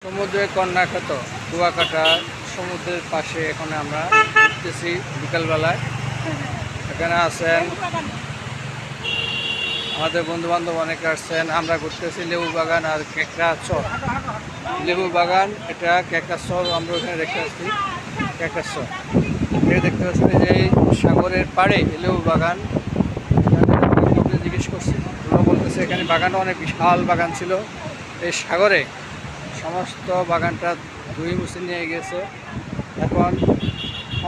সমুদ্রের কন্যাখ্যাত কুয়াকাটা সমুদ্রের পাশে এখন আমরা ঘুরতেছি বিকালবেলায়। এখানে আছেন আমাদের বন্ধু বান্ধব অনেকে আসছেন। আমরা ঘুরতেছি লেবু বাগান আর কেকড়া চর। লেবু বাগান এটা কেকড়া চর, আমরা ওখানে দেখতে পাচ্ছি কেকড়া চর। এটা দেখতে পাচ্ছি যে এই সাগরের পাড়ে লেবু বাগান। জিজ্ঞেস করছি, ওরা বলতেছে এখানে বাগানটা অনেক বিশাল বাগান ছিল, এই সাগরে সমস্ত বাগানটা ধুয়ে মুছে নিয়ে গেছে। এখন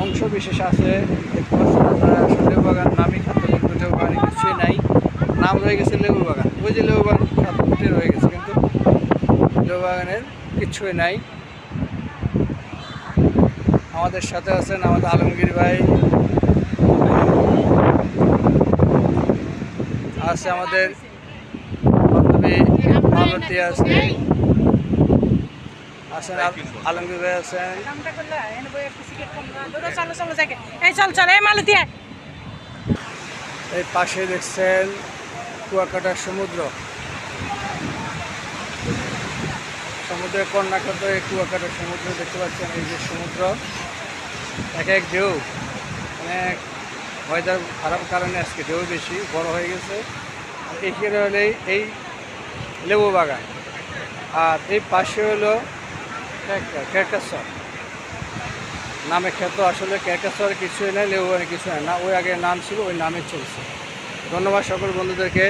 অংশ বিশেষ আছে, দেখতে পাচ্ছেন আপনারা। আসলে লেবু বাগান নামই খাদ্য, কিন্তু লেবু বাগানে কিছুই নাই, নাম রয়ে গেছে লেবু বাগান। ওই যে লেবু বাগান খাদ্যটি রয়ে গেছে, কিন্তু লেবু বাগানের কিছুই নাই। আমাদের সাথে আছেন আমাদের আলমগীর ভাই, আছে আমাদের বান্ধবী মালতী আছে, আছেন আলমগীর ভাই আছেন। এই পাশে দেখছেন কুয়াকাটার সমুদ্র, সমুদ্রের কন্যাখ্যাত এই কুয়াকাটার সমুদ্র দেখতে পাচ্ছেন। এই যে সমুদ্র, এক এক ঢেউ, অনেক ওয়েদার খারাপ কারণে আজকে ঢেউ বেশি বড় হয়ে গেছে। আর এখানে হলে এই লেবু বাগান, আর এই পাশে হলো কেকড়া চর নামে খ্যাত। আসলে কেকড়া চর কিছুই নেই, লেবু বাগানে কিছু হয় না, ওই আগে নাম ছিল, ওই নামে চলছে। ধন্যবাদ সকল বন্ধুদেরকে।